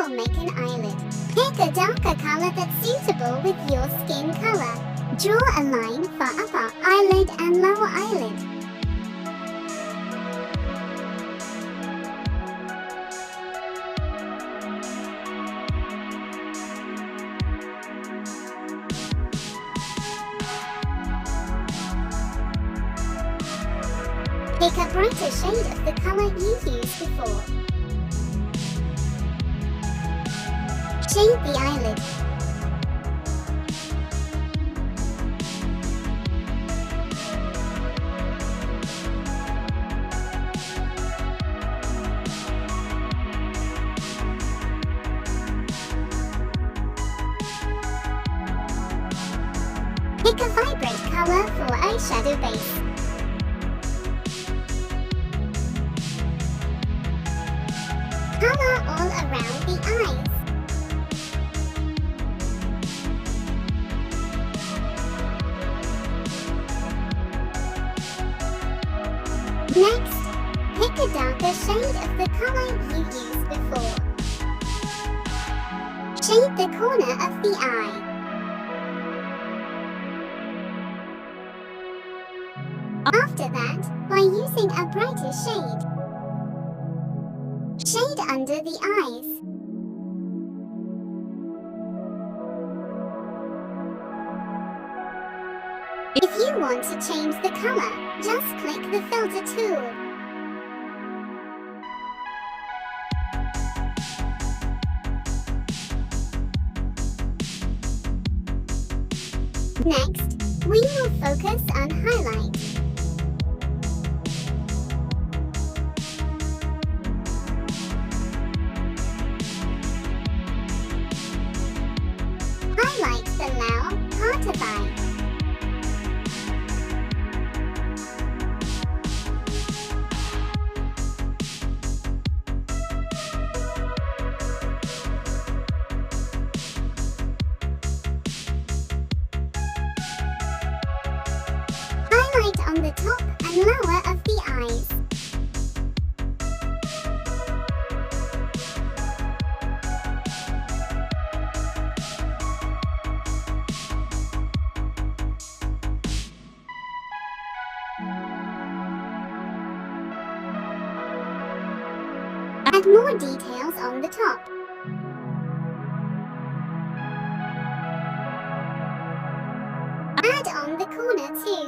will make an eyelid. Pick a darker color that's suitable with your skin color. Draw a line for upper eyelid and lower eyelid. Pick a brighter shade of the color you used before. Shade the eyelid. Pick a vibrant color for eyeshadow base. Color all around the eyes. Next, pick a darker shade of the color you used before. Shade the corner of the eye. After that, by using a brighter shade, shade under the eyes. If you want to change the color, just click the filter tool. Next, we will focus on highlight. Highlight the lower part of eye. Highlight on the top and lower of the eyes. Add more details on the top. Add on the corner too.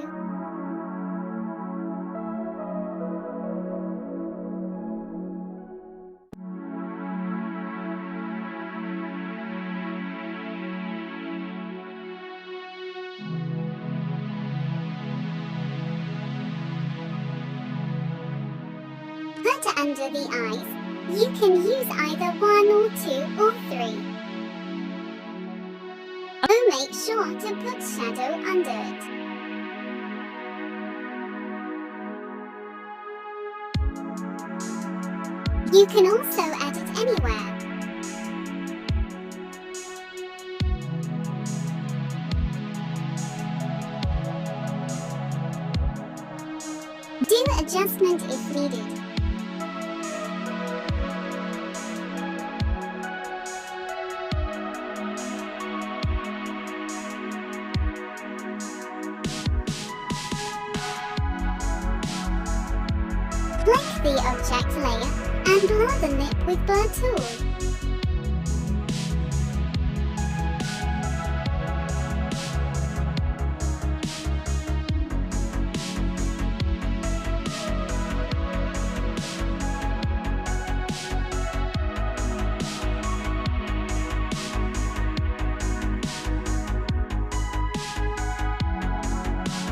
Put under the eyes. You can use either 1 or 2 or 3. Oh, make sure to put shadow under it. You can also add it anywhere. Do adjustment if needed. Click the object layer and blur the lip with blur tool.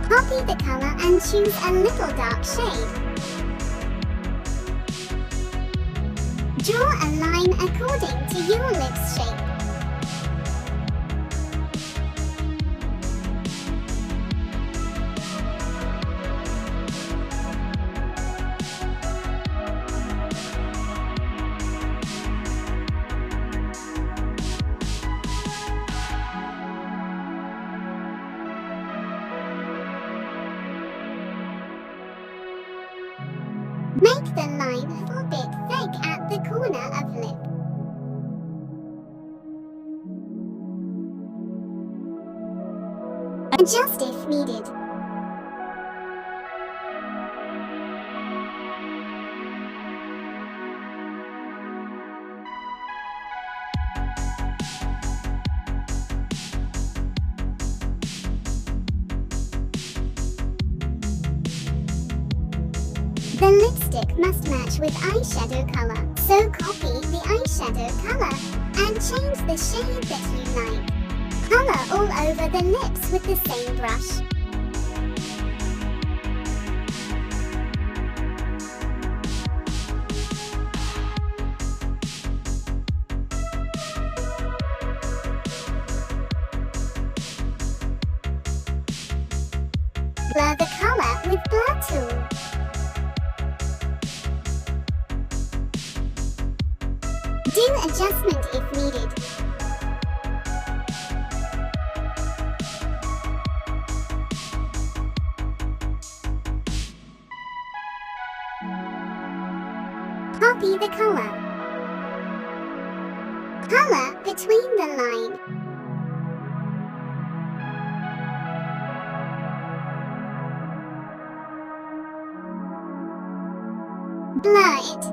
Copy the color and choose a little dark shade. Draw a line according to your lips shape. Make the line a little bit thick at the corner of lip. Adjust if needed. The lipstick must match with eyeshadow color, so copy the eyeshadow color and change the shade that you like. Color all over the lips with the same brush. Blur the color with blur tool. Do adjustment if needed. Copy the color. Color between the line. Blur it.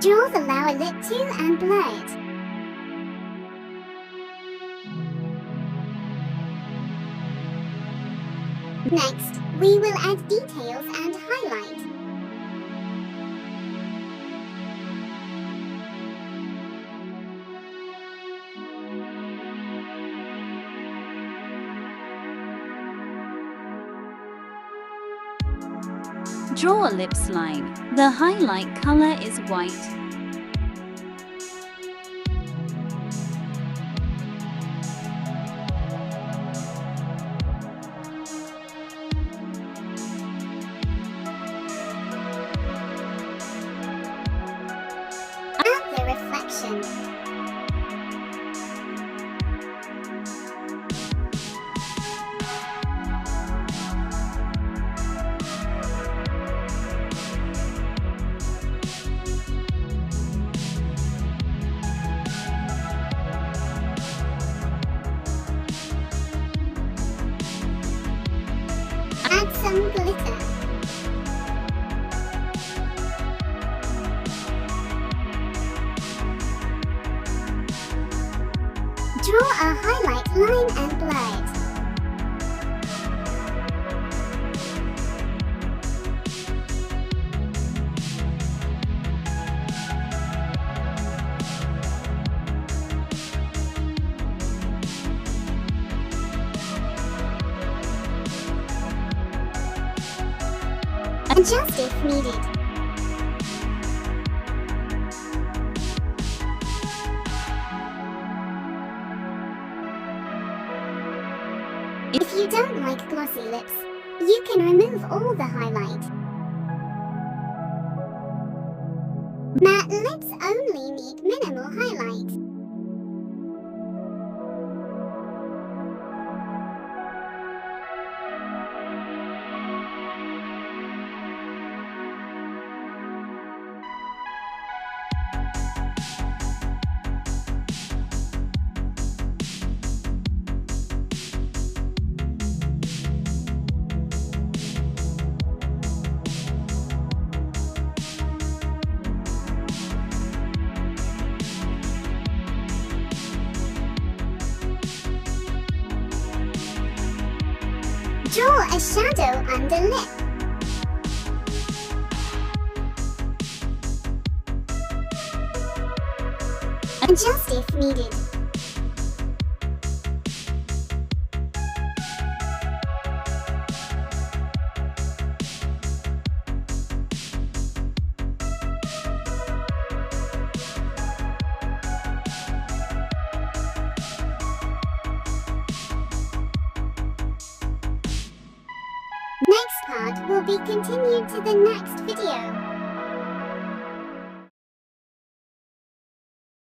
Draw the lower lip too and blur it. Next, we will add details and highlight. Draw a lips line. The highlight color is white. Add the reflection. Add some glitter. Draw a highlight line and blur it. Adjust if needed. If you don't like glossy lips, you can remove all the highlight. Matte lips only need minimal highlight. Draw a shadow under lip. Adjust if needed. Next part will be continued to the next video.